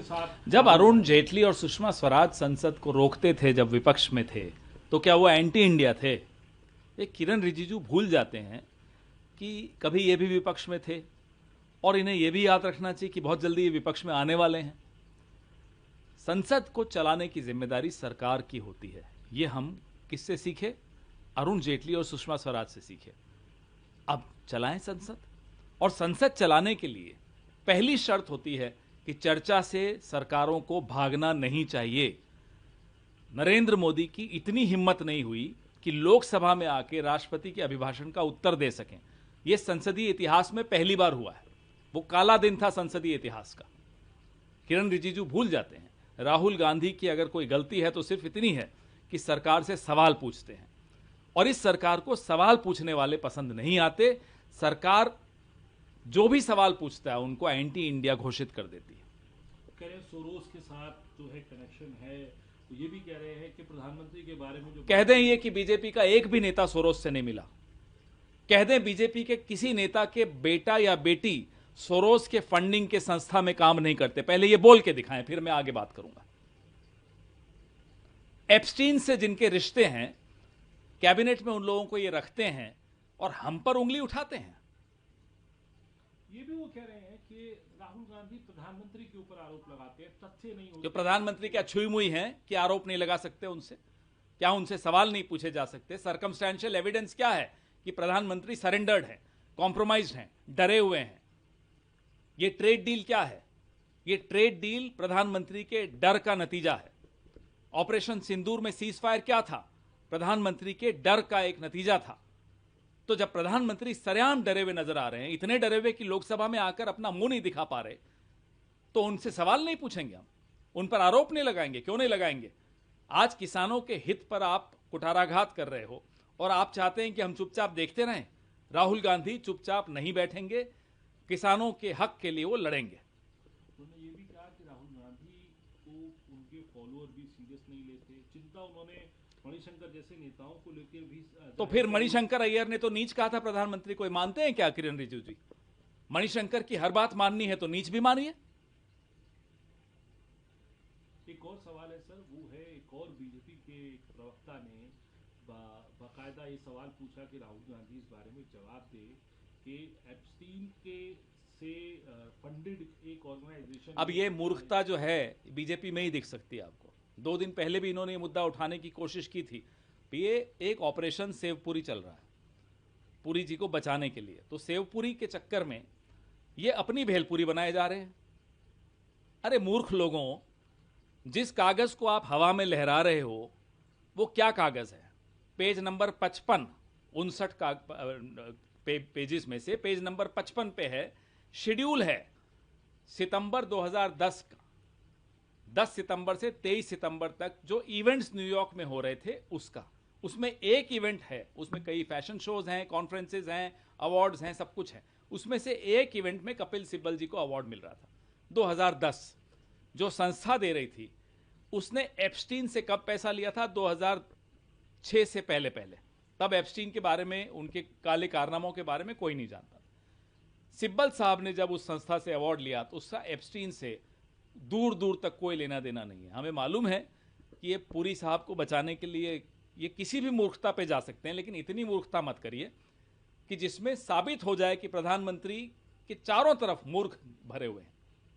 साथ। जब अरुण जेटली और सुषमा स्वराज संसद को रोकते थे जब विपक्ष में थे, तो क्या वो एंटी इंडिया थे? ये किरण रिजिजू भूल जाते हैं कि कभी ये भी विपक्ष में थे, और इन्हें यह भी याद रखना चाहिए कि बहुत जल्दी ये विपक्ष में आने वाले हैं। संसद को चलाने की जिम्मेदारी सरकार की होती है। ये हम किससे सीखे? अरुण जेटली और सुषमा स्वराज से सीखे। अब चलाएं संसद, और संसद चलाने के लिए पहली शर्त होती है कि चर्चा से सरकारों को भागना नहीं चाहिए। नरेंद्र मोदी की इतनी हिम्मत नहीं हुई कि लोकसभा में आके राष्ट्रपति के अभिभाषण का उत्तर दे सकें। यह संसदीय इतिहास में पहली बार हुआ है। वो काला दिन था संसदीय इतिहास का। किरण रिजिजू भूल जाते हैं। राहुल गांधी की अगर कोई गलती है तो सिर्फ इतनी है कि सरकार से सवाल पूछते हैं, और इस सरकार को सवाल पूछने वाले पसंद नहीं आते। सरकार जो भी सवाल पूछता है उनको एंटी इंडिया घोषित कर देती है। कह रहे हैं सोरोस के साथ जो है कनेक्शन है, तो ये भी कह रहे हैं कि प्रधानमंत्री के बारे में जो कह दें ये कि बीजेपी का एक भी नेता सोरोस से नहीं मिला। कह दें बीजेपी के किसी नेता के बेटा या बेटी सोरोस के फंडिंग के संस्था में काम नहीं करते। पहले ये बोल के दिखाएं, फिर मैं आगे बात करूंगा। एप्स्टीन से जिनके रिश्ते हैं, कैबिनेट में उन लोगों को ये रखते हैं और हम पर उंगली उठाते हैं। ये भी वो कह रहे हैं कि राहुल गांधी प्रधानमंत्री के ऊपर आरोप लगाते हैं, तथ्य नहीं होते। जो प्रधानमंत्री क्या छुई मुई हैं कि आरोप नहीं लगा सकते उनसे? क्या उनसे सवाल नहीं पूछे जा सकते? सर्कमस्टेंशियल एविडेंस क्या है कि प्रधानमंत्री सरेंडर्ड हैं, कॉम्प्रोमाइज्ड हैं, डरे हुए हैं? ये ट्रेड डील क्या है? ये ट्रेड डील प्रधानमंत्री के डर का नतीजा है। ऑपरेशन सिंदूर में सीज फायर क्या था? प्रधानमंत्री के डर का एक नतीजा था। तो जब प्रधानमंत्री सरेआम डरे हुए नजर आ रहे हैं, इतने डरे हुए कि लोकसभा में आकर अपना मुंह नहीं दिखा पा रहे, तो उनसे सवाल नहीं पूछेंगे हम? उन पर आरोप नहीं लगाएंगे? क्यों नहीं लगाएंगे? आज किसानों के हित पर आप कुठाराघात कर रहे हो और आप चाहते हैं कि हम चुपचाप देखते रहें। राहुल गांधी चुपचाप नहीं बैठेंगे, किसानों के हक के लिए वो लड़ेंगे। उन्होंने ये भी कहा कि राहुल गांधी को उनके फॉलोअर भी सीरियस नहीं लेते। चिंता उन्होंने मणिशंकर जैसे नेताओं को लेकर भी। तो फिर मणिशंकर अय्यर ने तो नीच कहा था प्रधानमंत्री को। मानते हैं क्या किरण रिजिजू जी? मणिशंकर की हर बात माननी है तो नीच भी मानिए। एक और सवाल है सर, वो है एक और बीजेपी के प्रवक्ता ने बाकायदा ये सवाल पूछा कि राहुल गांधी इस बारे में जवाब दे कि एप्स्टीन के से फंडेड एक ऑर्गेनाइजेशन। अब ये मूर्खता जो है बीजेपी में ही दिख सकती है आपको। 2 दिन पहले भी इन्होंने ये मुद्दा उठाने की कोशिश की थी। ये एक ऑपरेशन सेवपुरी चल रहा है पुरी जी को बचाने के लिए। तो सेवपुरी के चक्कर में ये अपनी भेलपुरी बनाए जा रहे हैं। अरे मूर्ख लोगों, जिस कागज को आप हवा में लहरा रहे हो वो क्या कागज है? पेज नंबर 55, 59 पेजेस में से पेज नंबर 55 पे है, शेड्यूल है सितंबर 2010 का। 10 सितंबर से 23 सितंबर तक जो इवेंट्स न्यूयॉर्क में हो रहे थे उसका। उसमें एक इवेंट है, उसमें कई फैशन शोज हैं, कॉन्फ्रेंसेज हैं, अवार्ड्स हैं, सब कुछ है। उसमें से एक इवेंट में कपिल सिब्बल जी को अवार्ड मिल रहा था। 2010 जो संस्था दे रही थी उसने एप्स्टीन से कब पैसा लिया था? 2006 से पहले पहले। तब एप्स्टीन के बारे में, उनके काले कारनामों के बारे में कोई नहीं जानता। सिब्बल साहब ने जब उस संस्था से अवार्ड लिया तो उसका एप्स्टीन से दूर दूर तक कोई लेना देना नहीं है। हमें मालूम है कि ये पुरी साहब को बचाने के लिए ये किसी भी मूर्खता पे जा सकते हैं, लेकिन इतनी मूर्खता मत करिए कि जिसमें साबित हो जाए कि प्रधानमंत्री के चारों तरफ मूर्ख भरे हुए हैं।